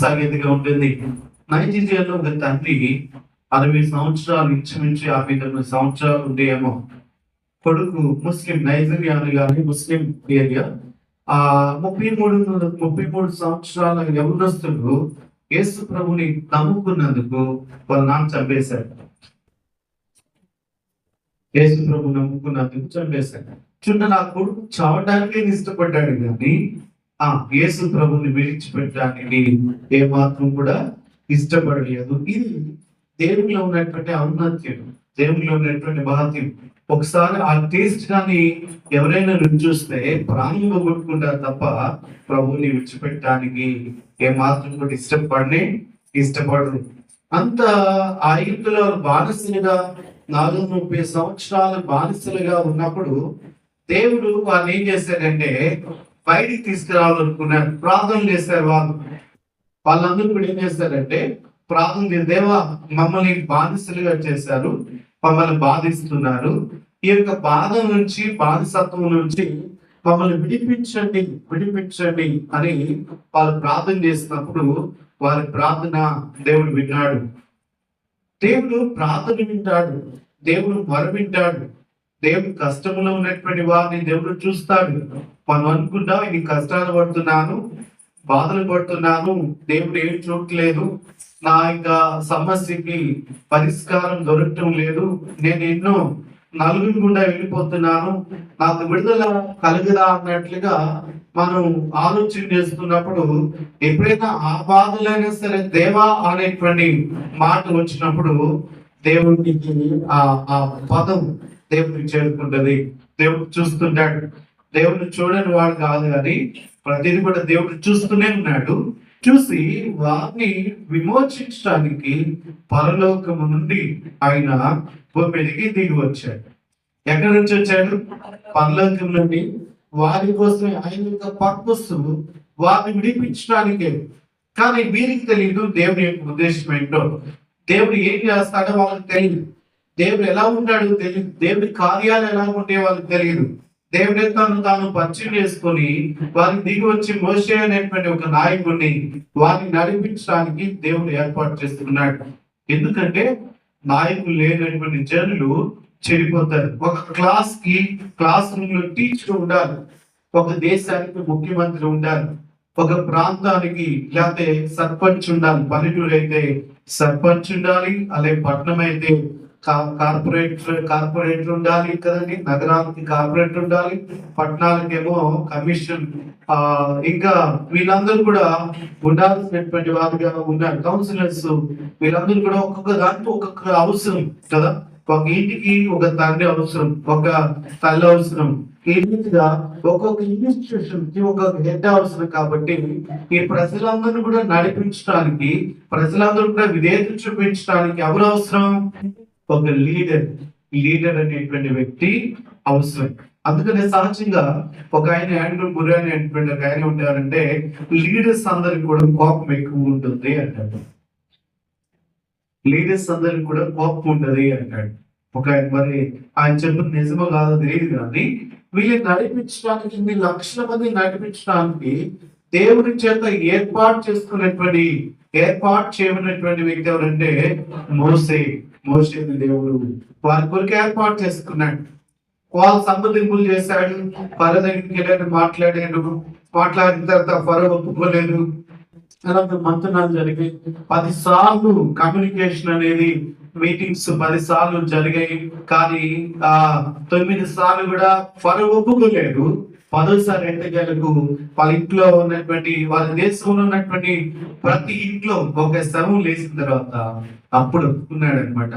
సాగేదిగా ఉంటుంది. నైజీరియాలో ఒక తండ్రి 60 సంవత్సరాలు, ఇంచుమించు 59 సంవత్సరాలు ఉండేమో, కొడుకు ముస్లిం, నైజీరియాను కానీ ముస్లిం ఏరియా, 33 సంవత్సరాల యవనస్తులు యేసు ప్రభుని నమ్ముకున్నందుకు వాళ్ళ నాన్న చంపేశాడు. యేసు ప్రభు నమ్ముకున్నందుకు చంపేశాడు. నా కొడుకు చావడానికే ఇష్టపడ్డాడు కానీ యేసు ప్రభుని విడిచిపెట్టడానికి ఏమాత్రం కూడా ఇష్టపడలేదు. ఇది దేవునిలో ఉన్నటువంటి ఔన్నత్యం, దేవునిలో ఉన్నటువంటి మహత్యం. ఒకసారి ఆ టేస్ట్ కానీ ఎవరైనా రుచి చూస్తే ప్రాణం కొట్టుకుంటారు తప్ప ప్రభుని విడిచిపెట్టడానికి ఏమాత్రం కూడా ఇష్టపడరు. అంత ఆ ఇంట్లో బానిసలుగా 40-30 సంవత్సరాలు బానిసలుగా ఉన్నప్పుడు దేవుడు వాళ్ళు ఏం చేశాడంటే బయటికి తీసుకురావాలనుకున్నారు. ప్రార్థన చేశారు. వాళ్ళందరూ కూడా ఏం చేశారంటే ప్రార్థన చేసి, దేవా మమ్మల్ని బానిసలుగా చేశారు, మమ్మల్ని బాధిస్తున్నారు, ఈ యొక్క బాధ నుంచి, బానిసత్వం నుంచి మమ్మల్ని విడిపించండి అని వాళ్ళు ప్రార్థన చేసినప్పుడు వారి ప్రార్థన దేవుడు విన్నాడు. దేవుడు ప్రార్థన వింటాడు, దేవుడు మొర వింటాడు. దేవుడు కష్టంలో ఉన్నటువంటి వారిని దేవుడు చూస్తాడు. మనం అనుకుంటాం ఇది కష్టాలు పడుతున్నాను, బాధలు పడుతున్నాను, దేవుడు ఏం చూడట్లేదు, నా యొక్క సమస్యకి పరిష్కారం దొరకటం లేదు, నేను ఎన్నో నలుగురు గుండా వెళ్ళిపోతున్నాను, నాకు విడుదల కలుగుదా అన్నట్లుగా మనం ఆలోచన చేస్తున్నప్పుడు ఎప్పుడైనా ఆ బాధలైనా సరే దేవా అనేటువంటి మాట వచ్చినప్పుడు దేవుడికి ఆ పదం దేవుడికి చేరుకుంటది. దేవుడు చూస్తుంటాడు. దేవుడిని చూడని వాడు కాదు కానీ ప్రతిదీ కూడా దేవుడు చూస్తూనే ఉన్నాడు. చూసి వారిని విమోచించడానికి పరలోకము నుండి ఆయన భూమికి దిగి వచ్చాడు. ఎక్కడి నుంచి వచ్చాడు? పరలోకం నుండి. వారి కోసమే ఆయన యొక్క పర్పస్ వారిని విడిపించడానికే. కానీ వీరికి తెలియదు దేవుడి యొక్క ఉద్దేశం ఏంటో, దేవుడు ఏం చేస్తాడో వాళ్ళకి తెలియదు, దేవుడు ఎలా ఉంటాడో తెలియదు, దేవుడి కార్యాలు ఎలా ఉంటే వాళ్ళకి తెలియదు. దేవుడే తాను పరిచయం చేసుకొని వారికి దిగి వచ్చి మోషే అనేటువంటి ఒక నాయకుడిని వారిని నడిపించడానికి దేవుడు ఏర్పాటు చేస్తున్నాడు. ఎందుకంటే నాయకులు లేనటువంటి జనులు చెడిపోతారు. ఒక క్లాస్ రూమ్ లో టీచర్ ఉండాలి, ఒక దేశానికి ముఖ్యమంత్రి ఉండాలి, ఒక ప్రాంతానికి లేకపోతే సర్పంచ్ ఉండాలి, పల్లెటూరు అయితే సర్పంచ్ ఉండాలి, అలాగే పట్టణం అయితే కార్పొరేటర్ ఉండాలి కదండి, నగరానికి కార్పొరేటర్ ఉండాలి, పట్టణాలకేమో కమిషన్, ఇంకా వీళ్ళందరూ కూడా ఉండాల్సినటువంటి వారుగా ఉన్నారు. కౌన్సిలర్స్ వీళ్ళందరూ కూడా ఒక్కొక్క దాంట్లో ఒక్కొక్క అవసరం కదా. ఒక ఇంటికి ఒక తండ్రి అవసరం, ఒక తల్లి అవసరం, ఈ రీతిగా ఒక్కొక్క ఇన్స్టిట్యూషన్ కి ఒక్కొక్క హెడ్ అవసరం. కాబట్టి ఈ ప్రజలందరూ కూడా నడిపించడానికి, ప్రజలందరూ కూడా విధేయత చూపించడానికి ఎవరు అవసరం? ఒక లీడర్ అనేటువంటి వ్యక్తి అవసరం. అందుకనే సహజంగా ఒక ఆయన ఆండ్రూ మురే అనేటువంటి ఒక ఆయన ఉంటారంటే లీడర్స్ అందరికి కూడా కోపం ఎక్కువ ఉంటుంది అంటాడు. లీడర్స్ అందరికి కూడా కోపం ఉంటది అంటాడు ఒక ఆయన. మరి ఆయన చెప్పిన నిజమో కాదో తెలియదు కానీ వీళ్ళని నడిపించడానికి, ఇన్ని లక్షల మంది నడిపించడానికి దేవుని చేత ఏర్పాటు చేయబడినటువంటి వ్యక్తి ఎవరంటే మోషేని దేవుడు వారి కొరకు ఏర్పాటు చేసుకున్నాడు. వాళ్ళు సంప్రదింపులు చేశాడు, ఫరో దగ్గరికి వెళ్ళాడు, మాట్లాడిన తర్వాత ఫరో ఒప్పుకోలేదు. అలాగే మంతనాలు జరిగాయి. 10 సార్లు కమ్యూనికేషన్ అనేది మీటింగ్స్ 10 సార్లు జరిగాయి. కానీ 9 సార్లు కూడా ఫరో ఒప్పుకోలేదు. 10సారి ఎట్టగలకు వాళ్ళ ఇంట్లో ఉన్నటువంటి, వాళ్ళ దేశంలో ఉన్నటువంటి ప్రతి ఇంట్లో ఒక శవం లేచిన తర్వాత అప్పుడు ఒప్పుకున్నాడు అనమాట.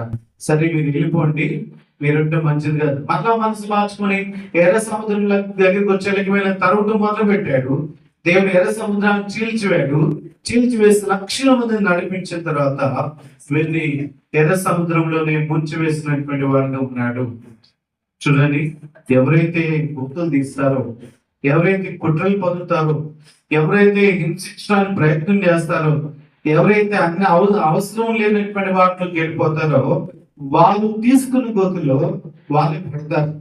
సరే మీరు వెళ్ళిపోండి, మీరుంటే మంచిది కాదు. మళ్ళా మనసు మార్చుకొని ఎర్ర సముద్రం దగ్గరికి వచ్చేళ్ళకి వెళ్ళిన తరువుడు మొదలు పెట్టాడు. దేవుడు ఎర్ర సముద్రాన్ని చీల్చివేసి లక్షల మందిని నడిపించిన తర్వాత వెళ్ళి ఎర్ర సముద్రంలోనే ముంచివేసినటువంటి వాడుగా ఉన్నాడు. చూడండి, ఎవరైతే గుర్తులు తీస్తారో, ఎవరైతే కుట్రలు పొందుతారో, ఎవరైతే హింసించడానికి ప్రయత్నం చేస్తారో, ఎవరైతే అన్ని అవసరం లేనటువంటి వాటిలోకి వెళ్ళిపోతారో వాళ్ళు తీసుకున్న గోతుల్లో వాళ్ళు పడతారు.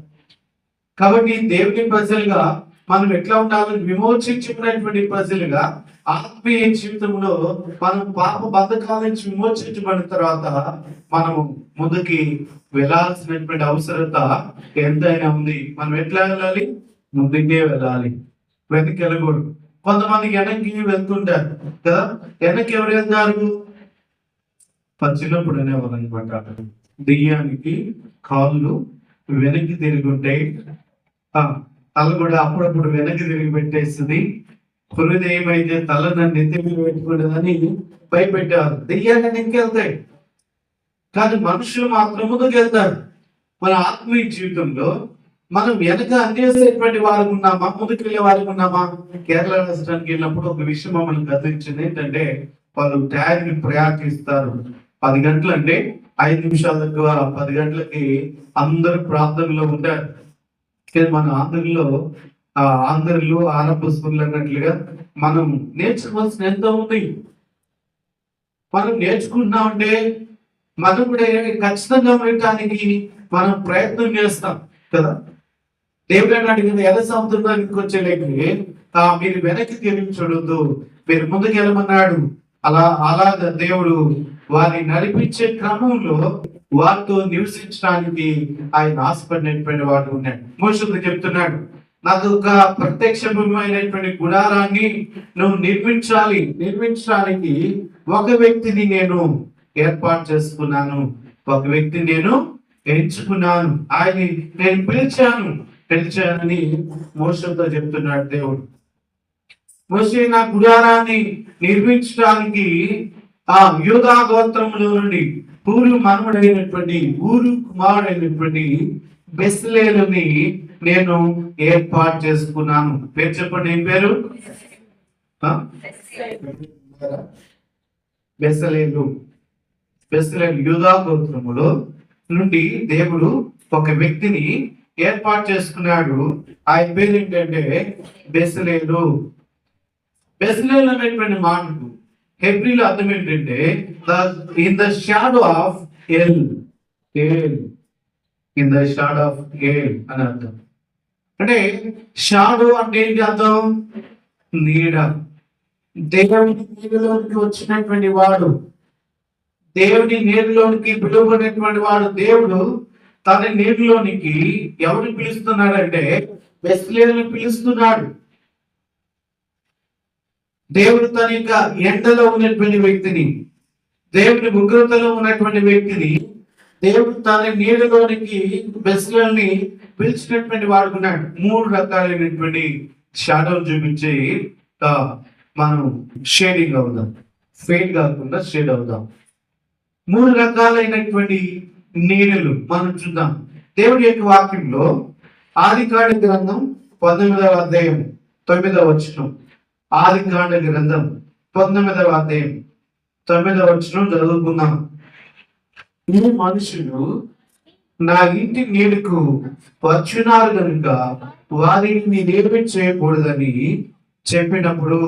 కాబట్టి దేవుని ప్రజలుగా మనం ఎట్లా ఉండాలని విమోచించుకున్నటువంటి ప్రజలుగా ఆత్మీయ జీవితంలో మనం పాప బంధకాల నుంచి విమోచించబడిన తర్వాత మనం ముందుకి వెళ్ళాల్సినటువంటి అవసరత ఎంతైనా ఉంది. మనం ఎట్లా వెళ్ళాలి? ముందుకే వెళ్ళాలి, వెనక్కి వెళ్ళకూడదు. కొంతమంది వెనక్కి వెళ్తుంటారు కదా. వెనక్కి ఎవరు వెళ్తారు? చిన్నప్పుడు అనేవాళ్ళు అనమాట, దెయ్యానికి కాళ్ళు వెనక్కి తిరిగి ఉంటాయి, తల కూడా అప్పుడప్పుడు వెనక్కి తిరిగి పెట్టేస్తుంది, హృదయం అయితే తల నన్ను నెత్తి మీద పెట్టుకుంటుందని భయపెట్టారు. దెయ్యాన్ని వెనక్కి కానీ మనుషులు మాత్రం ముందుకు వెళ్తారు. మన ఆత్మీయ జీవితంలో మనం వెనక అందేసేటువంటి వారికి ఉన్నామా, ముందుకు వెళ్ళే వారికి ఉన్నామా? కేరళ రాష్ట్రానికి వెళ్ళినప్పుడు ఒక విషయం మమ్మల్ని గతించింది. ఏంటంటే వాళ్ళు టైంకి ప్రయాణిస్తారు. 10 గంటలు అంటే 5 నిమిషాల దగ్గర 10 గంటలకి అందరూ ప్రార్థనలో ఉంటారు. మన ఆంధ్రలో ఆరంభస్తులు అన్నట్లుగా మనం నేర్చుకోవాల్సిన ఎంతో ఉంది. మనం నేర్చుకుంటున్నామంటే మనం కూడా ఖచ్చితంగా ఉండటానికి మనం ప్రయత్నం చేస్తాం కదా. దేవుడు అన్నాడు కదా, ఎర్ర సముద్రానికి వచ్చేలేకి మీరు వెనక్కి తిరిగి చూడొద్దు, మీరు ముందుకు వెళ్ళమన్నాడు. అలాగా దేవుడు వారిని నడిపించే క్రమంలో వారితో నివసించడానికి ఆయన ఆశపడినటువంటి వాడు ఉన్నాడు. మోషేతో చెప్తున్నాడు, నాకు ఒక ప్రత్యక్షమైనటువంటి గుడారాన్ని నువ్వు నిర్మించడానికి ఒక వ్యక్తిని నేను ఏర్పాటు చేసుకున్నాను, ఒక వ్యక్తిని నేను ఎంచుకున్నాను, ఆయన నేను పిలిచానని మోషేతో చెప్తున్నాడు దేవుడు. మోషే నా గుడారాన్ని నిర్మించడానికి యూదా గోత్రంలో నుండి ఊరు కుమారుడైనటువంటి బెస్లేలుని నేను ఏర్పాటు చేసుకున్నాను. పేరు చెప్పండి, ఏం పేరు? బెస్లేలు. యూదా గోత్రములో నుండి దేవుడు ఒక వ్యక్తిని ఏర్పాటు చేసుకున్నాడు. ఆయన పేరు ఏంటంటే బెస్లేలు. బెస్లేలు అనేటువంటి మాటకు హెబ్రీలో అర్థం ఏంటంటే in the shadow of L, in the shadow of L అని అర్థం. అంటే షాడో అంటే ఏంటి అర్థం? నీడ. దేవుని నీడలోనికి వచ్చినటువంటి వాడు, దేవుని నీడలోనికి పిలువబడినటువంటి వాడు. దేవుడు తన నీడలోనికి ఎవరిని పిలుస్తున్నాడంటే బెస్లేలుని పిలుస్తున్నాడు. దేవుడు తన యొక్క ఎండలో ఉన్నటువంటి వ్యక్తిని, దేవుని ఉగ్రతలో ఉన్నటువంటి వ్యక్తిని దేవుడు తన నీడలోనికి బెస్లేలుని పిలిచినటువంటి వాడుకున్నాడు. 3 రకాలైనటువంటి షాడోలు చూపించి మనం షేడింగ్ అవుదాం, ఫేడ్ కాకుండా షేడ్ అవుదాం. 3 రకాలైనటువంటి నీడలు మనం చూద్దాం దేవుడి యొక్క వాక్యంలో. ఆదికాండ గ్రంథం 19వ అధ్యాయం 9వ వచనం. ఆదికాండ గ్రంథం 19వ అధ్యాయం 9వ వచనం చదువుకుందాం. ఈ మనుషులు నా ఇంటి నీడకు వచ్చున్నారు కనుక వారిని నిర్మించకూడదని చెప్పినప్పుడు,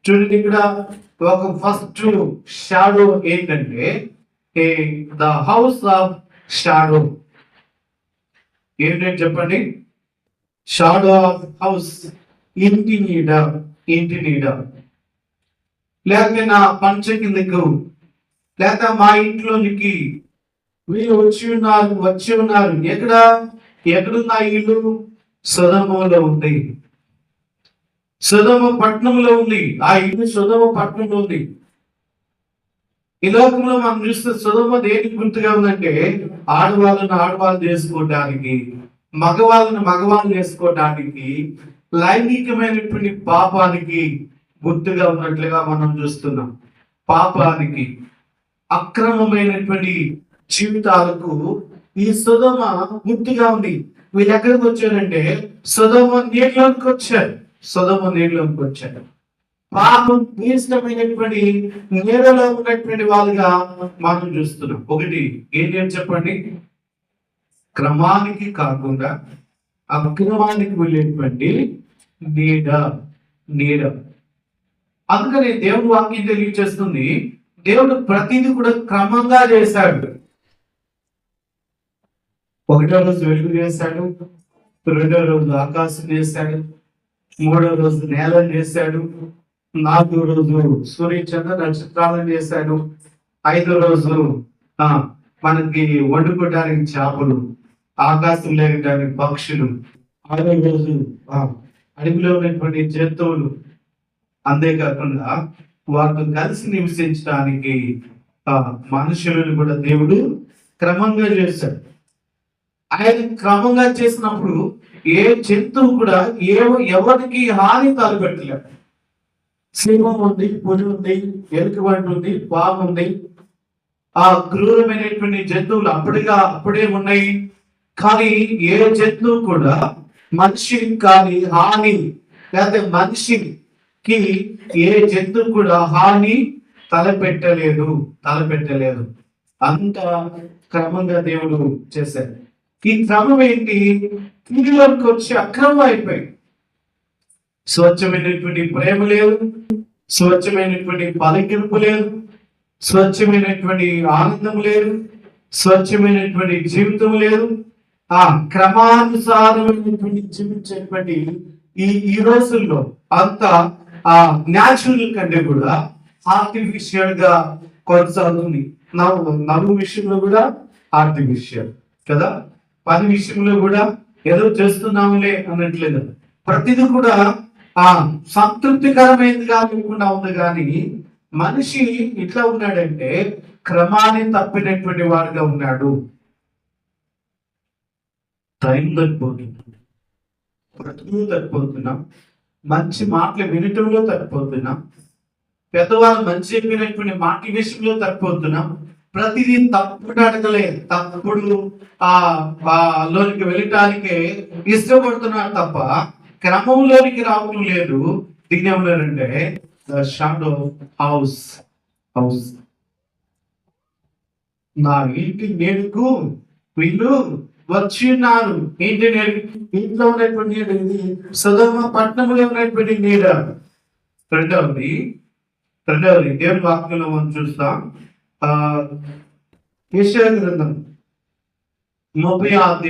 చూడండి ఇక్కడ ఒక ఫస్ట్ షాడో ఏంటంటే ద హౌస్ ఆఫ్ షాడో. ఏంటంటే చెప్పండి, షాడో ఆఫ్ హౌస్, ఇంటి నీడ. లేకపోతే నా పంచ కిందకు, లేకపోతే మా ఇంట్లోనికి వీళ్ళు వచ్చి ఉన్నారు. ఎక్కడున్న ఇల్లు? సొదొమలో ఉంది, సొదొమ పట్టణంలో ఉంది. ఆ ఇల్లు సొదొమ పట్టణంలో ఉంది. ఈ లోకంలో మనం చూస్తే సొదొమ దేనికి గుర్తుగా ఉందంటే ఆడవాళ్ళు చేసుకోవడానికి, మగవాళ్ళు చేసుకోవడానికి, లైంగికమైనటువంటి పాపానికి గుర్తుగా ఉన్నట్లుగా మనం చూస్తున్నాం. పాపానికి, అక్రమమైనటువంటి జీవితాలకు ఈ సొదొమ గుర్తుగా ఉంది. వీళ్ళు ఎక్కడికి వచ్చారంటే సొదొమ నీళ్ళలోకి వచ్చారు. పాపం ఇష్టమైనటువంటి నీడలో ఉన్నటువంటి వాళ్ళుగా మనం చూస్తున్నాం. ఒకటి ఏంటి అని చెప్పండి, క్రమానికి కాకుండా అక్రమానికి వెళ్ళేటువంటి నీడ. అందుకని దేవుడు వాక్యం తెలియచేస్తుంది, దేవుడు ప్రతిదీ కూడా క్రమంగా చేశాడు. 1వ రోజు వెలుగు చేశాడు, 2వ రోజు ఆకాశం చేశాడు, మూడో రోజు నేలను చేశాడు. 4వ రోజు సూర్య చంద్ర నక్షత్రాలను చేశాడు. 5వ రోజు ఆ మనకి వండుకోవడానికి చేపలు, ఆకాశం లేకడానికి పక్షులు, 6వ రోజు అడవిలో ఉన్నటువంటి జంతువులు, అంతేకాకుండా వారితో కలిసి నివసించడానికి మనుషులను కూడా దేవుడు క్రమంగా చేశాడు. ఆయన క్రమంగా చేసినప్పుడు ఏ జంతువు కూడా ఎవరికి హాని తలపెట్టలేదు. సింహం ఉంది, పులి ఉంది, ఎలుకబంటి ఉంది, పాము ఉంది. ఆ క్రూరమైనటువంటి జంతువులు అప్పుడే ఉన్నాయి. కానీ ఏ జంతువు కూడా మనిషికి కానీ హాని, లేకపోతే మనిషికి ఏ జంతువు కూడా హాని తలపెట్టలేదు. అంత క్రమంగా దేవుడు చేశాడు. ఈ క్రమం ఏంటి? ఇందులోకి వచ్చి అక్రమం అయిపోయి స్వచ్ఛమైనటువంటి ప్రేమ లేదు, స్వచ్ఛమైనటువంటి పలకింపు లేదు, స్వచ్ఛమైనటువంటి ఆనందం లేదు, స్వచ్ఛమైనటువంటి జీవితం లేదు. ఆ క్రమానుసారమైనటువంటి జీవించేటువంటి ఈ రోజుల్లో అంతా ఆ న్యాచురల్ కంటే కూడా ఆర్టిఫిషియల్ గా కొనసాగుతుంది. నవ్వు విషయంలో కూడా ఆర్టిఫిషియల్ కదా, పని విషయంలో కూడా ఏదో చేస్తున్నాములే అన్నట్లేదు. ప్రతిదీ కూడా ఆ సంతృప్తికరమైనదిగా లేకుండా ఉంది. కానీ మనిషి ఇట్లా ఉన్నాడంటే క్రమాన్ని తప్పినటువంటి వాడుగా ఉన్నాడు. టైం తగ్గిపోతున్నాం, బ్రతుకులు తగ్గిపోతున్నాం, మంచి మాటలు వినటంలో తగ్గిపోతున్నాం, పెద్దవాళ్ళు మంచి చెప్పినటువంటి మాటల విషయంలో తగ్గిపోతున్నాం. ప్రతిదీ తప్పుడు అడగలే, తప్పుడు లోనికి వెళ్ళటానికే ఇష్టపడుతున్నారు తప్ప క్రమంలోనికి రావడం లేదు. దీని ఏమన్నారంటే ద షాడో హౌస్. నా ఇంటి నేడుకు వీళ్ళు వచ్చి ఉన్నారు. ఇంటి నేడు, ఇంట్లో ఉన్నటువంటి నీడు ఇది సొదొమ పట్టణంలో ఉన్నటువంటి నీడ. రెండవది దేవుని వాక్యంలో మనం చూస్తాం. యెషయా గ్రంథం 30వ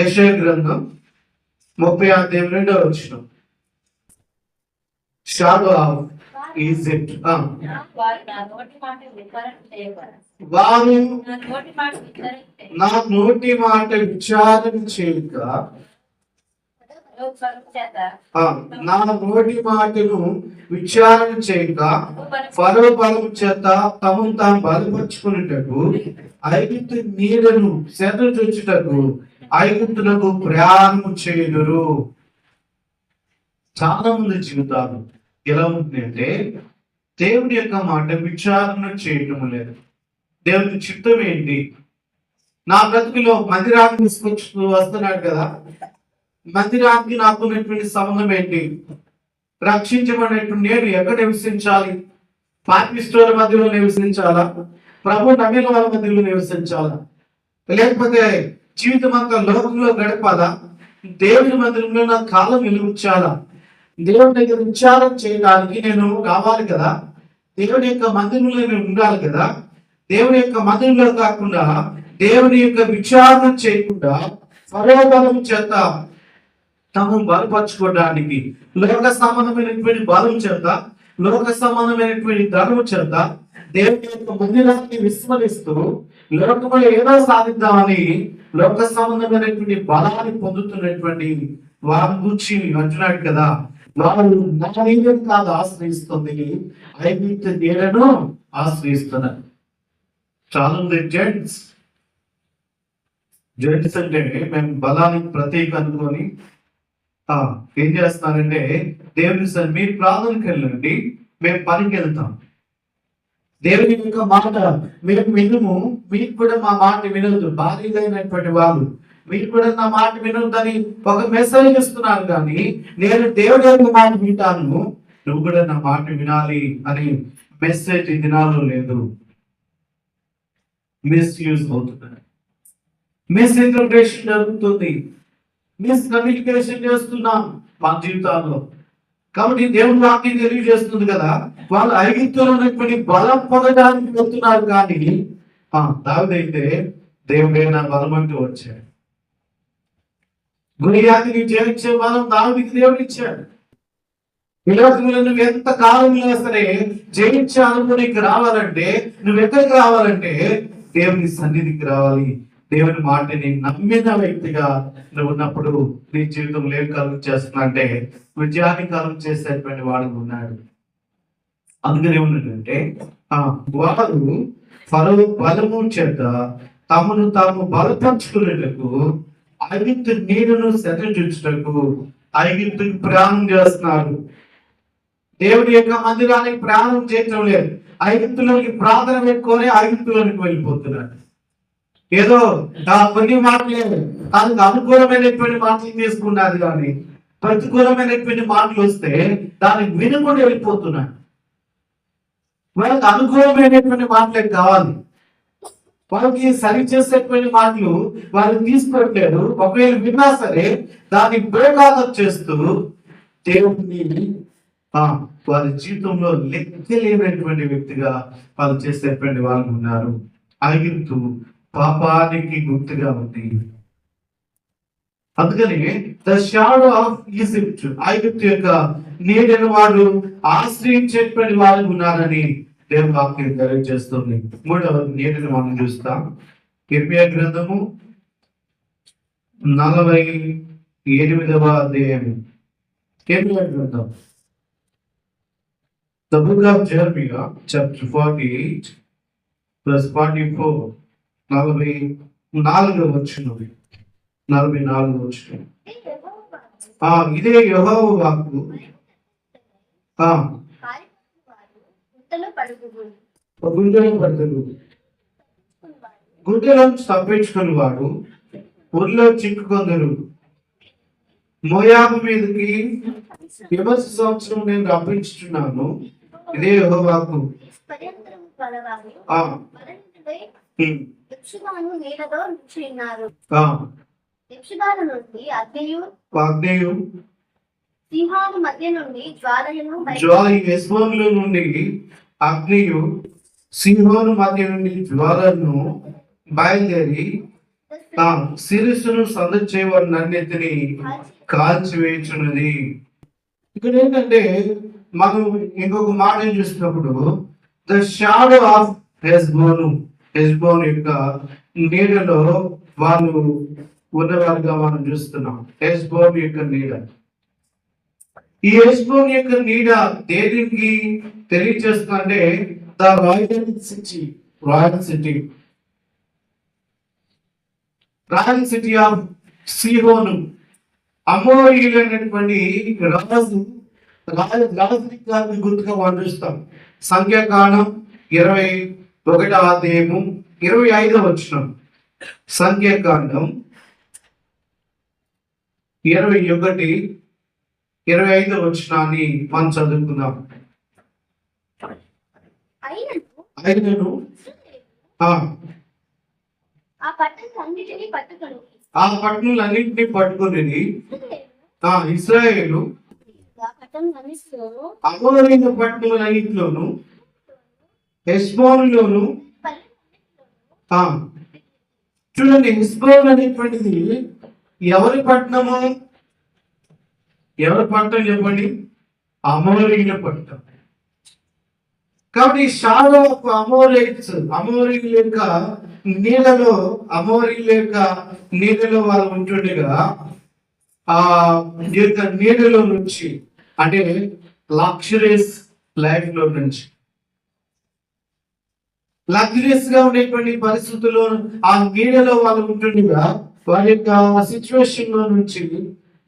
యెషయా గ్రంథం 30వ షాడో ఆఫ్ ఈజిప్ట్. వారు నా నోటి మాట విచారణ చేయక, నా నోటి మాటను విచారణ చేయక ఫరో బలం చేత తాము బలపరుచుకునేటకు ఐగుప్తు నీడను శరణుచుటకు ఐగుప్తులకు ప్రయాణం చేయుదురు. చాలా మంది జీవితాలు ఎలా ఉంటుంది అంటే దేవుని యొక్క మాట విచారణ చేయటం లేదు. దేవుని చిత్తం ఏంటి? నా బ్రతుకులో మందిరాన్ని తీసుకొచ్చు వస్తున్నాడు కదా, మందిరానికి నాకు ఉన్నటువంటి సంబంధం ఏంటి? రక్షించబడినటువంటి నేను ఎక్కడ నివసించాలి? పాపిస్టోల మధ్యలో నివసించాలా? ప్రభు నమ్మిన వాళ్ళ మధ్యలో నివసించాలా? లేకపోతే జీవితం అంతా లోకంలో గడపాలా? దేవుని మందిరంలో నా కాలం నిలుచాలా? దేవుని దగ్గర విచారం చేయడానికి నేను రావాలి కదా, దేవుని యొక్క మందిరంలో నేను ఉండాలి కదా. దేవుని యొక్క మందిరంలో కాకుండా దేవుని యొక్క విచారణ చేయకుండా ఫరో బలం చేత తాము బలపరచుకోవడానికి లోక సంబంధమైనటువంటి బలం చేత, లోక సంబంధమైనటువంటి ధనము చేత దేవుని యొక్క మందిరాన్ని విస్మరిస్తూ లోకంలో ఏదో సాధిద్దామని లోక సంబంధమైనటువంటి బలాన్ని పొందుతున్నటువంటి వారి గురించి అంటున్నాడు కదా. వారు నా నీడను కాదు ఆశ్రయిస్తుంది, ఐగుప్తు నీడను ఆశ్రయిస్తున్నారు. చాలా మంది జెంట్స్ అంటే మేము బలానికి ప్రతీక అనుకొని ఏం చేస్తున్నారంటే దేవుని సార్ మీరు ప్రార్థనకి వెళ్ళండి, మేము పనికి వెళ్తాం. దేవుని యొక్క మాట మీరు వినుము, మీకు కూడా మా మాట వినొద్దు. భార్యలైనటువంటి వాళ్ళు మీరు కూడా నా మాట వినొద్దని ఒక మెసేజ్ ఇస్తున్నారు. కానీ నేను దేవుడి యొక్క మాట వింటాను, నువ్వు కూడా నా మాట వినాలి అని మెసేజ్ ఈ దినాల్లో లేదు. మిస్యూజ్ అవుతున్నారు, మిస్ఇంటర్ప్రిటేషన్ జరుగుతుంది, మిస్కమ్యూనికేషన్ చేస్తున్నాం మా జీవితాల్లో. కాబట్టి దేవుని వాక్యం తెలియజేస్తుంది కదా, వాళ్ళు ఐగుప్తులో ఉన్నటువంటి బలం పొందడానికి వెళ్తున్నారు. కానీ దావీదైతే దేవుడే నా బలం అంటూ వచ్చాడు. గొలియాతుని జయించే బలం దావీదుకి దేవుడు ఇచ్చాడు. ఈ లోకంలో నువ్వు ఎంత కాలంలో సరే జయించే అనుభవం నీకు రావాలంటే, నువ్వు ఎక్కడికి రావాలంటే దేవుని సన్నిధికి రావాలి. దేవుని మాటని నమ్మిన వ్యక్తిగా నువ్వు ఉన్నప్పుడు నీ జీవితంలో ఏం కలుగు చేస్తున్నా అంటే విజయాన్ని కలుగు చేసేటువంటి వాడు ఉన్నాడు. అందుకని ఏమన్నాడంటే వారు ఫరో బలము చేత తమను తాము బలపరుచుకునేటకు ఐగుప్తు నీరును శతచుటకు ఐగుప్తుకి ప్రయాణం చేస్తున్నారు. దేవుడి యొక్క మందిరానికి ప్రయాణం చేయటం లేదు. ఐగుప్తులోనికి ప్రార్థన పెట్టుకొని ఐగుప్తులోనికి వెళ్ళిపోతున్నారు. ఏదో కొన్ని మాటలే దానికి అనుకూలమైనటువంటి మాటలు తీసుకున్నారు, కానీ ప్రతికూలమైనటువంటి మాటలు వస్తే దానికి వినకుండా వెళ్ళిపోతున్నాడు. వాళ్ళకి అనుకూలమైనటువంటి మాటలే కావాలి, వాళ్ళకి సరి చేసేటువంటి మాటలు వాళ్ళు తీసుకోవట్లేదు. ఒకవేళ విన్నా సరే దాన్ని బేఖాతం చేస్తూ దేవుడిని వారి జీవితంలో లెక్కలేనటువంటి వ్యక్తిగా వాళ్ళు చేసేటువంటి వాళ్ళు ఉన్నారు. ఐగుప్తు పాపానికి గుర్తుగా ఉంది. అందుకని ద షాడో ఆఫ్ ఈజిప్ట్, ఐగుప్తు యొక్క నీడను వాడు ఆశ్రయించేటువంటి వాళ్ళు ఉన్నారని దేవుని వాక్యం తెలియజేస్తుంది. మూడవ నీడను మనం చూస్తాం. ఇర్మియా గ్రంథము 48వ అధ్యాయము. ఇర్మియా గ్రంథం, The book of Jeremiah, chapter 48, verse 44, 44వ వచనం. ఇదే యెహోవా వాక్కు. గుండెలను తప్పించుకుని వాడు ఊర్లో చిక్కుకొందరు. మోయాబు మీదకి విమర్శ సంవత్సరం నేను రప్పించుచున్నాను. ఇదే యెహోవా వాక్కు. హెష్బోనులో నుండి అగ్నియు సింహోను మధ్య నుండి జ్వాలను బయలుదేరి శిరస్సును సందడి చేయవాడు నన్నెత్తిని కాల్చివేయుచున్నది. ఇక్కడ ఏంటంటే మనం ఇంకొక మాట చూసినప్పుడు ద షాడో ఆఫ్ హెష్బోన్ యొక్క నీడలో వాళ్ళు ఉన్నవారుగా మనం చూస్తున్నాం. హెష్బోన్ యొక్క నీడ, ఈ హెష్బోన్ యొక్క నీడ దేనికి తెలియజేస్తుందంటే ద రాయల్ సిటీ ఆఫ్ సీహోను. అమోరీయులైనటువంటి రాజు గుర్తుగా మనం చూస్తాం. సంఖ్యాకాండం 21వ అధ్యాయము 25వ వచనం. సంఖ్యాకాండం 21-25వ వచనాన్ని మనం చదువుకుందాం. అయినను ఆ పట్టణాలన్నింటినీ పట్టుకుని ఇశ్రాయేలు అమోరీయుల పట్టణాలన్నింటిలోను హెష్బోనులోను. చూడండి, హెష్బోన్ అనేటువంటిది ఎవరి పట్టణము? ఎవరి పట్టణం చెప్పండి? అమోరీయుల పట్టణం. కాబట్టి షాడో ఆఫ్ అమోరీయుల యొక్క నీడలో వాళ్ళు ఉంటుండగా ఆ యొక్క నీడలో నుంచి, అంటే లగ్జరియస్ లైఫ్ లో నుంచి, లగ్జరియస్ గా ఉండేటువంటి పరిస్థితుల్లో ఆ నీడలో వాళ్ళు ఉంటుండగా వారి యొక్క సిచ్యువేషన్ లో నుంచి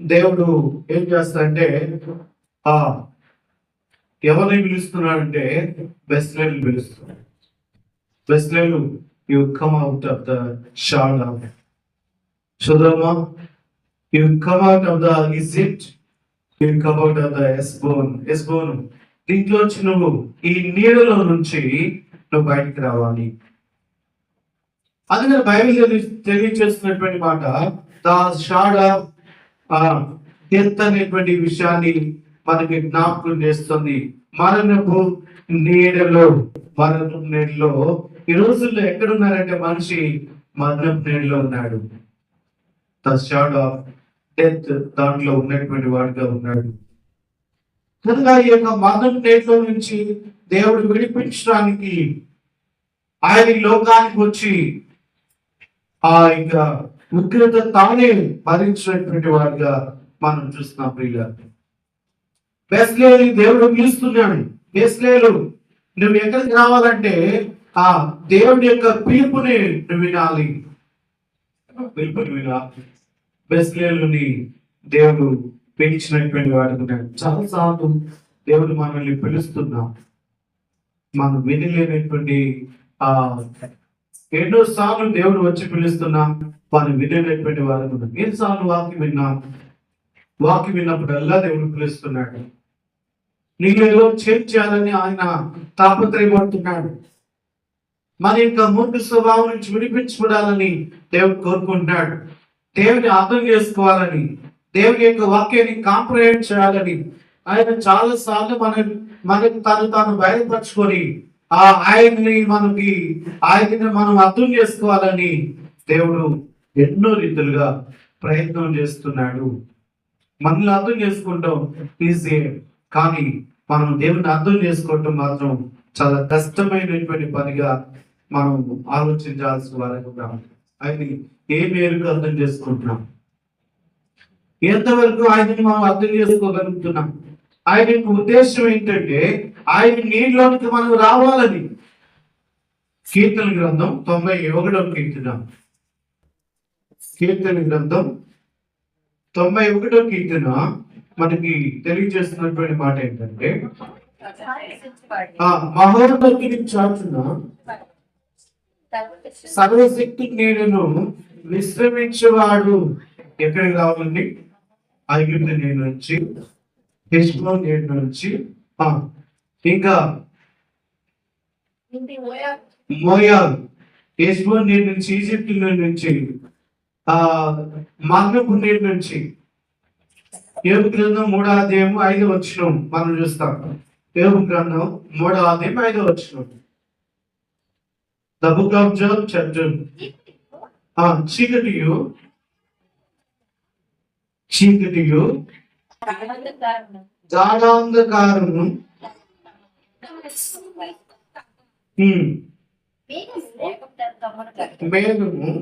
దేవుడు ఏం చేస్తాడంటే ఎవరిని పిలుస్తున్నాడంటే బెస్లేలు పిలుస్తున్నాడు. బెస్లేలు, you come out of the shadow of Sodoma, you come out of the Egypt, you come out of the Heshbon. దీంట్లోంచి నువ్వు ఈ నీడలో నుంచి నువ్వు బయటికి రావాలి. అందుకని బైబిల్ తెలియజేస్తున్నటువంటి మాట ద షాడో డెత్ అనేటువంటి విషయాన్ని మనకి జ్ఞాపకం చేస్తుంది. మరణపు నీడలో ఈ రోజుల్లో ఎక్కడున్నారంటే మనిషి మరణపు నీడలో ఉన్నాడు. ద షాడో ఆఫ్ డెత్ దాంట్లో ఉన్నటువంటి వాడుగా ఉన్నాడు. కనుక ఈ యొక్క మరణం నేట్లో నుంచి దేవుడు విడిపించడానికి ఆయన ఈ లోకానికి వచ్చి ఆ యొక్క ఉగ్రత తానే భరించినటువంటి వాడిగా మనం చూస్తున్నాం. ప్రియుల బెస్లేలు దేవుడు పిలుస్తున్నాడు. బెస్లేలు నువ్వు ఎక్కడికి రావాలంటే ఆ దేవుడి యొక్క పిలుపుని నువ్వు వినాలి. పిలుపుని వినాలి. బెస్లేలుని దేవుడు పిలిచినటువంటి వాడుకున్నాడు. చాలాసార్లు దేవుడు మనల్ని పిలుస్తున్నాం, మనం వినలేనటువంటి ఆ ఎన్నో సార్లు దేవుడు వచ్చి పిలుస్తున్నాం, మనం వినలేనటువంటి వారు. ఎన్నిసార్లు వాక్యం విన్నాం, వాక్యం విన్నప్పుడల్లా దేవుడు పిలుస్తున్నాడు. నీలో చేర్చాలని ఆయన తాపత్రయపడుతున్నాడు. మన యొక్క మూర్ఖ స్వభావం నుంచి విడిపించబడాలని దేవుడు కోరుకుంటున్నాడు. దేవుని అర్థం చేసుకోవాలని, దేవుని యొక్క వాక్యాన్ని కాంప్రహెండ్ చేయాలని ఆయన చాలా సార్లు మనకి తాను బయలుపరుచుకొని ఆయన్ని ఆయన్ని మనం అర్థం చేసుకోవాలని దేవుడు ఎన్నో రీతులుగా ప్రయత్నం చేస్తున్నాడు. మనల్ని అర్థం చేసుకుంటాం ఈజీ, కానీ మనం దేవుని అర్థం చేసుకోవటం మాత్రం చాలా కష్టమైనటువంటి పనిగా మనం ఆలోచించాల్సిన వారికి ఉన్నాం. ఆయన ఏ మేరకు అర్థం చేసుకుంటున్నాం, ఎంతవరకు ఆయనని మనం అర్థం చేసుకోగలుగుతున్నాం. ఆయన యొక్క ఉద్దేశం ఏంటంటే ఆయన నీళ్ళలోనికి మనం రావాలని. కీర్తన గ్రంథం 91వ కీర్తన, కీర్తన గ్రంథం 91వ కీర్తన మనకి తెలియజేస్తున్నటువంటి మాట ఏంటంటే మహోన్నతుని చాటున సర్వశక్తి నీడను విశ్రమించేవాడు ఎక్కడికి రావాలండి? ఐగుప్తు నీళ్ళ నుంచి, హెష్బోను నీళ్ళ నుంచి, ఇంకా మోయాబు, హెష్బోను నీళ్ళ నుంచి, ఈజిప్ట్ నీళ్ళ నుంచి, మగ్నపు నీళ్ళ నుంచి. యోబు గ్రంథం 3వ అధ్యాయం 5వ వచనం మనం చూస్తాం. యోబు గ్రంథం 3వ అధ్యాయం 5వ వచనం. The book of Job chapter చీకటియు గాఢాంధకారము మేఘము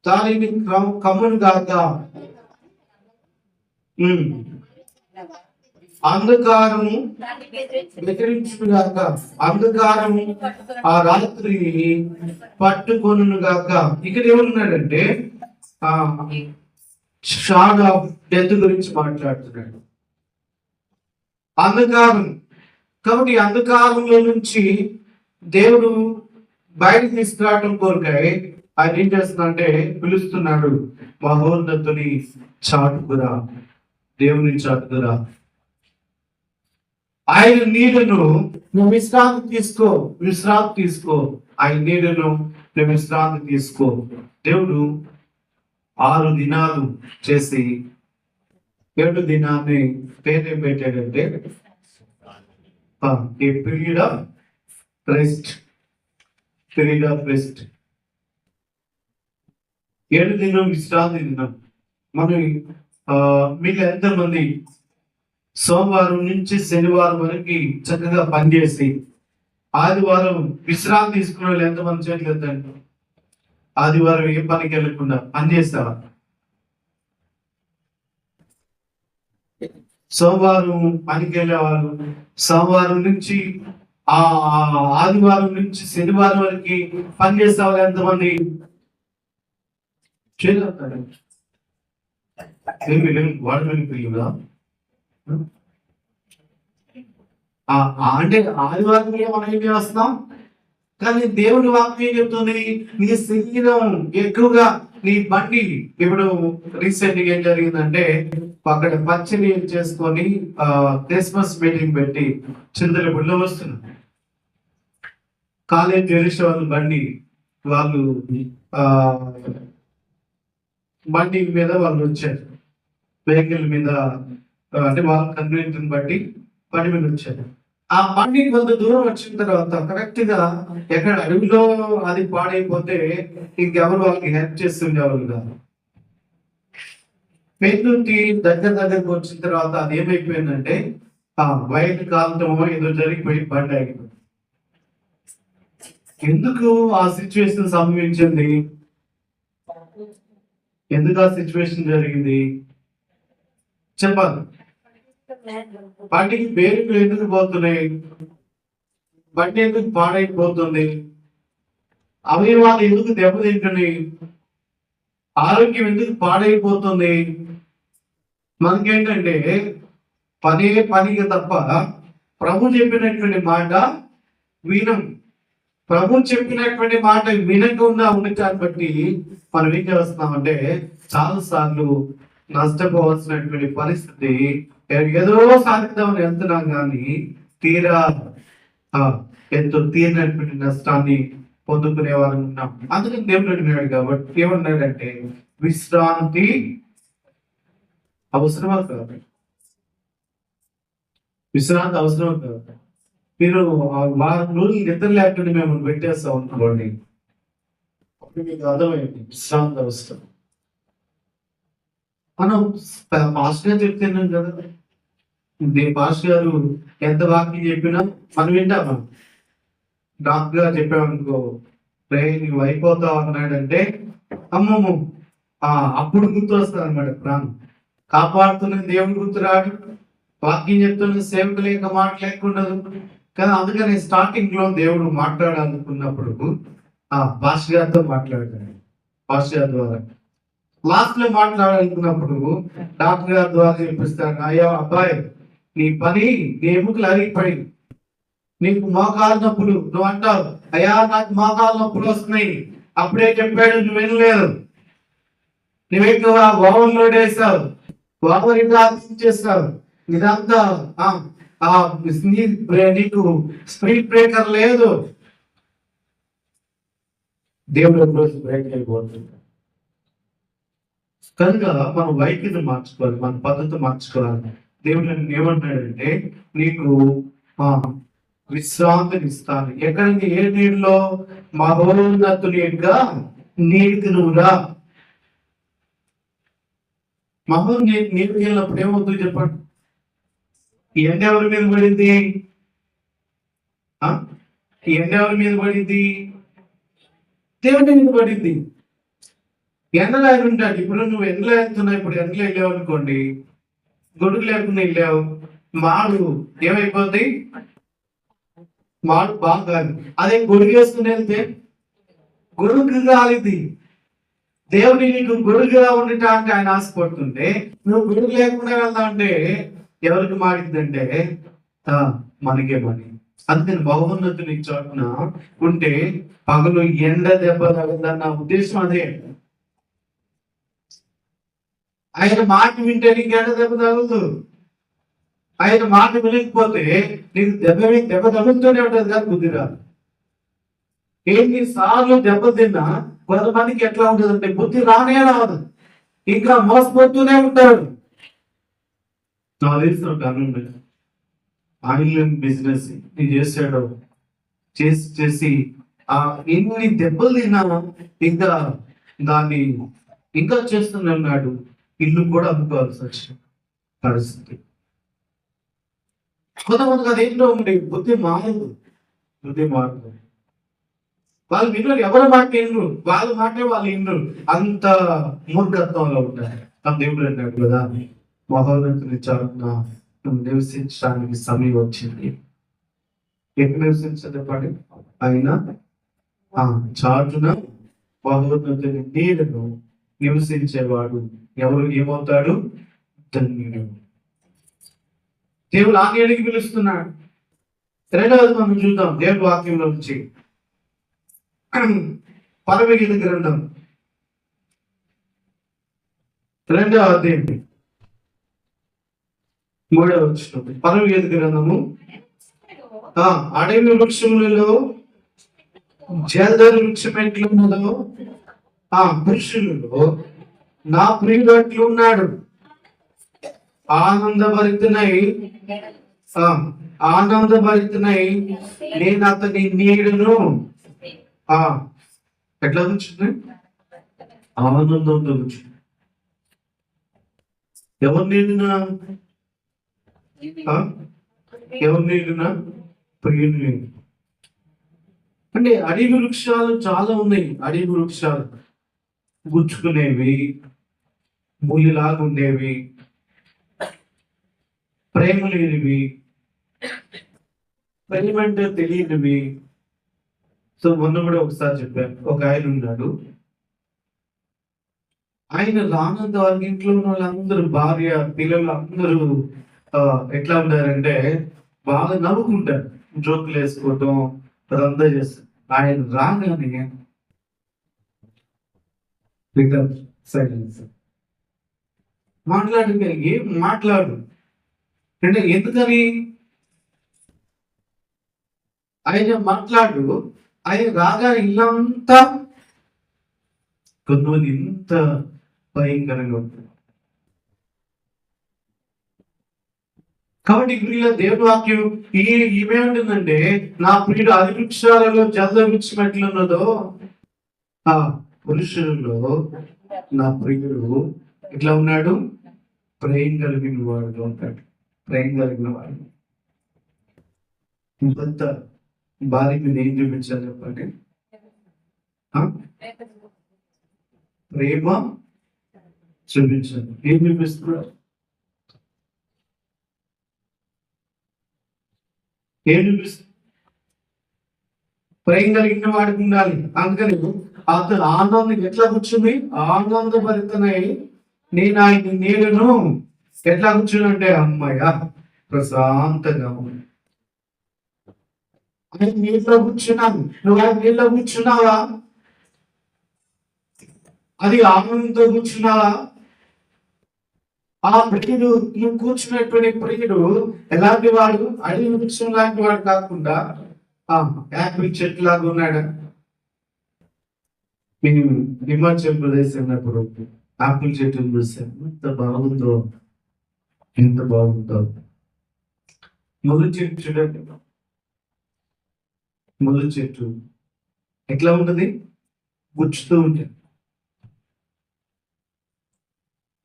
దానిని కమ్మును గాక, అంధకారము బెదిరించును గాక, అంధకారము ఆ రాత్రిని పట్టుకొను గాక. ఇక్కడ ఏమన్నాడంటే షాడ్ ఆఫ్ డెత్ గురించి మాట్లాడుతున్నాడు. అంధకారం. కాబట్టి అంధకారంలో నుంచి దేవుడు బయటకు తీసుకురావటం కోరికై ఆయన ఏం చేస్తున్నాడంటే పిలుస్తున్నాడు, మహోన్నతుని చాటుకురా, దేవుని చాటుకురా. ఆయన నీడను నువ్వు విశ్రాంతి తీసుకో. ఆయన నీడను నువ్వు విశ్రాంతి తీసుకో. దేవుడు 6 దినాలు చేసి 7 దినాన్ని పేరు పెట్టాడంటే పీరియడ్ ఆఫ్ రెస్ట్. 7 దినం విశ్రాంతి దినం. మనం మీరు ఎంతమంది సోమవారం నుంచి శనివారం వరకు చక్కగా పనిచేసి ఆదివారం విశ్రాంతి తీసుకునే వాళ్ళు ఎంతమంది చేతులు ఎత్తండి. ఆదివారం ఏ పనికి వెళ్ళకుండా పనిచేస్తావా? సోమవారం పనికి వెళ్ళేవాళ్ళు సోమవారం నుంచి ఆదివారం నుంచి శనివారం వరకు పనిచేసే వాళ్ళు ఎంతమంది చేస్తారు? వాళ్ళు పిల్లలు అంటే ఆదివారం మనం ఏం చేస్తాం, కానీ దేవుడి వాక్యం ఏం చెప్తుంది? నీ శరీరం ఎక్కువగా నీ బండి. ఇప్పుడు రీసెంట్ గా ఏం జరిగిందంటే అక్కడ పచ్చని చేసుకొని క్రిస్మస్ మీటింగ్ పెట్టి చింతలపూడిలో వస్తున్నారు. కాలేజ్ తెలిసే వాళ్ళు బండి మీద వాళ్ళు వచ్చారు. వెహికల్ మీద అంటే వాళ్ళ కన్వీనియన్స్ బట్టి బండి మీద వచ్చారు. ఆ బండి కొంత దూరం వచ్చిన తర్వాత కరెక్ట్ గా ఎక్కడ అడవిలో అది పాడైపోతే ఇంకెవరు వాళ్ళకి హెల్ప్ చేస్తుండేవాళ్ళు కాదు. పెన్నుకి దగ్గరకు వచ్చిన తర్వాత అది ఏమైపోయిందంటే వైట్ కాలుతమో ఏదో జరిగిపోయి బండి ఆగిపోయింది. ఎందుకు ఆ సిచ్యువేషన్ సంభవించింది? ఎందుకు ఆ సిచ్యువేషన్ జరిగింది చెప్పాలి. బండికి బేరింగ్లు ఎందుకు పోతున్నాయి? బండి ఎందుకు పాడైపోతుంది? అవయవాలు ఎందుకు దెబ్బతింటున్నాయి? ఆరోగ్యం ఎందుకు పాడైపోతుంది? మనకేంటంటే పనిగా తప్ప ప్రభు చెప్పినటువంటి మాట వినం. ప్రభు చెప్పినటువంటి మాట వినకుండా ఉండటాన్ని బట్టి మనం ఏం చేస్తున్నామంటే చాలా సార్లు నష్టపోవాల్సినటువంటి పరిస్థితి. ఏదో సాధిద్దామని వెళ్తున్నాం కానీ తీరా ఎంతో తీరినటువంటి నష్టాన్ని పొందుకునే వాళ్ళని ఉన్నాం. అందుకని దేవుడు అడిగినాడు కాబట్టి ఏమన్నాడంటే విశ్రాంతి అవసరమా కాదు? విశ్రాంతి అవసరమా కాదు? మీరు వారం రోజులు నిద్ర లేకుండా మేము పెట్టేస్తాం అనుకోండి, అప్పుడు మీకు అర్థమైంది విశ్రాంతి అవసరం. మనం పాస్టర్ గారు చెప్తున్నాం కదా, పాస్టర్ గారు ఎంత వాక్యం చెప్పినా మనం వింటామా? డాక్టర్ గారు చెప్పామనుకో, రే నువ్వు అయిపోతావు అన్నాడంటే అమ్మమ్మ అప్పుడు గుర్తు వస్తుంది అనమాట. ప్రాణం కాపాడుతున్న దేవుడు గుర్తురాడు, వాక్యం చెప్తున్న సేవకు లేక మాట లేకుండదు కదా. అందుకని స్టార్టింగ్ లో దేవుడు మాట్లాడాలనుకున్నప్పుడు పాస్టర్ గారితో మాట్లాడాడు. పాస్టర్ గారి ద్వారా లాస్ట్ లో మాట్లాడాలనుకున్నప్పుడు డాక్టర్ గారి ద్వారా చెప్పిస్తాడు, అయ్యో అబ్బాయి నీ పని నీ ఎముకలు అరిగిపోయి నీకు మోకాలు నొప్పులు, నువ్వు అంటావు అయ్యా నాకు మోకాలు నొప్పులు వస్తున్నాయి. అప్పుడే చెప్పాడు, నువ్వు వినలేదు. నువ్వెక్కువ ఓవర్లోడ్ వేసావు, ఓవర్ చేస్తావు. ఇదంతా నీకు స్పీడ్ బ్రేకర్ లేదు. దేవుడు రోజు బ్రేక్ అయిపోతుంది. కనుక మనం వైఖరిని మార్చుకోవాలి, మన పద్ధతి మార్చుకోవాలి. దేవుడు ఏమంటాడంటే నీకు విశ్రాంతిని ఇస్తాను. ఎక్కడికి? ఏ నీటిలో? మహోన్నతుని యొక్క నీటికి నువ్వు రా. నీటికి వెళ్ళినప్పుడు ఏమవుతుంది చెప్పండి? ఈ ఎండ ఎవరి మీద పడింది? ఈ ఎండ ఎవరి మీద పడింది? దేవుడి మీద పడింది. ఎండలో ఆయన ఉంటాడు. ఇప్పుడు నువ్వు ఎండలో వెళ్తున్నావు, ఇప్పుడు ఎండలో వెళ్ళావు అనుకోండి, గొడుగు లేకుండా వెళ్ళావు, మాడు ఏమైపోద్ది? మాడు బాగా. అదే గొడుగు వేసుకుని వెళ్తే గొడుగు కాలిది. దేవుని నీకు గొడుగుగా ఉండటానికి ఆయన ఆశపడుతుంటే నువ్వు గొడుగు లేకుండా వెళ్తా అంటే ఎవరికి మాడిందంటే మనకే పని. అందుకని బహున్నతుని చోటున ఉంటే పగలు ఎండ దెబ్బ తగదన్న ఉద్దేశం అదే. ఆయన మాట వింటే నీకు ఎండ దెబ్బ తగలదు. ఆయన మాట వినకపోతే నీకు దెబ్బ తగులుతూనే ఉంటుంది కానీ బుద్ధి రాదు. ఎన్నిసార్లు దెబ్బతిన్నా కొంతమందికి ఎట్లా ఉంటుంది అంటే బుద్ధి రానే రాదు, ఇంకా మోసపోతూనే ఉంటాడు. నాకు తెలిసిన ఆయిల్ బిజినెస్ చేశాడు, చేసి ఎన్ని దెబ్బలు తిన్నా ఇంకా దాన్ని ఇంకా చేస్తూనే ఉన్నాడు. ఇల్లు కూడా అమ్ముకోవాల్సి వచ్చిన పరిస్థితి. కొంతమందికి అదేంటో ఉంది, బుద్ధి మారదు. వాళ్ళు వినరు, ఎవరి మాట వినరు, వాళ్ళ మాటే వాళ్ళు వినరు. అంత మూర్ఖత్వంలో ఉంటారు. దేవుడు అన్నాడు కదా, మహోన్నతుని చాటున నువ్వు నివసించడానికి సమయం వచ్చింది. ఎక్కడ నివసించదు పడి ఆయన చాటున మహోన్నతుని నీడను నివసించేవాడు ఎవరు ఏమవుతాడు? ధన్యుడు. దేవుడు ఆ నీడకి పిలుస్తున్నాడు. రెండవది మనం చూద్దాం దేవుడి వాక్యంలో నుంచి. పరమగీత గ్రంథం 2వ అధ్యాయం 3వ వచనం. పరమగీత గ్రంథము అడవి వృక్షములలో జలధర వృక్షం ఎట్లున్నదో పురుషులలో నా ప్రియుడు అట్లున్నాడు. ఆనందభరితనై నేను అతని నీడను ఎట్లా కూర్చుంది? ఆనందంతో కూర్చుంది. ఎవరు నీడినా ఎవరు నీడినా ప్రియుని. అంటే అడవి వృక్షాలు చాలా ఉన్నాయి. అడవి వృక్షాలు గుచ్చుకునేవి, ములిలాగా ఉండేవి, ప్రేమ లేనివి, ప్రేమ అంటే తెలియనివి. సో మొన్న కూడా ఒకసారి చెప్పాను, ఒక ఆయన ఉన్నాడు. ఆయన రానంత వాళ్ళ ఇంట్లో ఉన్న వాళ్ళందరూ, భార్య పిల్లలు అందరూ ఎట్లా ఉంటారంటే బాగా నవ్వుకుంటారు, జోకులు వేసుకోవటం అదంతా చేస్తారు. ఆయన రాగానే సైలెన్స్, మాట్లాడి ఏం మాట్లాడు అంటే ఎందుకని ఆయన మాట్లాడు. ఆయన రాగా ఇల్లంతా కొంతమంది ఇంత భయంకరంగా ఉంటుంది. కాబట్టి ఇప్పుడు దేవుని వాక్యం ఇవేంటుందంటే, నా ప్రియుడు అతి వృక్షాలలో జల్ద వృక్షం ఎట్లున్నదో ఆ పురుషులలో నా ప్రియుడు ఎట్లా ఉన్నాడు, ప్రేమ కలిగిన వాడు ఉంటాడు. ప్రేమ కలిగిన వాడు. ఇంకొంత భార్య మీద ఏం చూపించాలి చెప్పండి? ప్రేమ చూపించాలి. ఏం చూపిస్తున్నారు? ఏం చూపిస్తుంది? ప్రేమ కలిగిన వాడికి ఉండాలి. అందుకని అతను ఆనందం ఎట్లా కూర్చుంది, ఆనందభరితనై నేను ఆయన నీళ్ళను ఎట్లా కూర్చుంటే అమ్మాయ ప్రశాంతంగా ఉంది. ఆయన నీళ్ళలో కూర్చున్నాను, నువ్వు ఆయన నీళ్ళలో కూర్చున్నావా? అది ఆనందంతో కూర్చున్నావా? ఆ ప్రియుడు, నువ్వు కూర్చున్నటువంటి ప్రియుడు ఎలాంటి వాడు? అడవి వృక్షం లాంటి వాడు కాకుండా యాపిల్ చెట్టు లాగా ఉన్నాడా? మేము హిమాచల్ ప్రదేశ్ వెళ్ళినప్పుడు ఆపిల్ చెట్టును చూసాం. ఎంత బాగుందో, ఎంత బాగుందో. ముళ్ళు చెట్టు చూడండి, ముళ్ళు చెట్టు ఎట్లా ఉంటుంది? గుచ్చుతూ ఉంటుంది.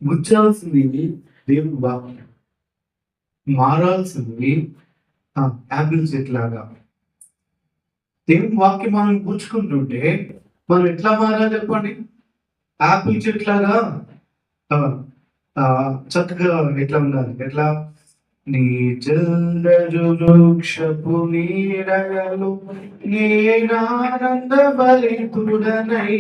గుచ్చాల్సింది దేవుని వాక్యం, మారాల్సింది యాపిల్ చెట్టు లాగా. దేవుని వాక్యం మనం గుచ్చుకుంటుంటే మనం ఎట్లా మారాలి చెప్పండి? యాపిల్ చెట్టు లాగా చక్కగా ఎట్లా ఉండాలి? ఎట్లా? నీ చంద్రజు వృక్షపు నీడగలు నేనానంద భరితుడనై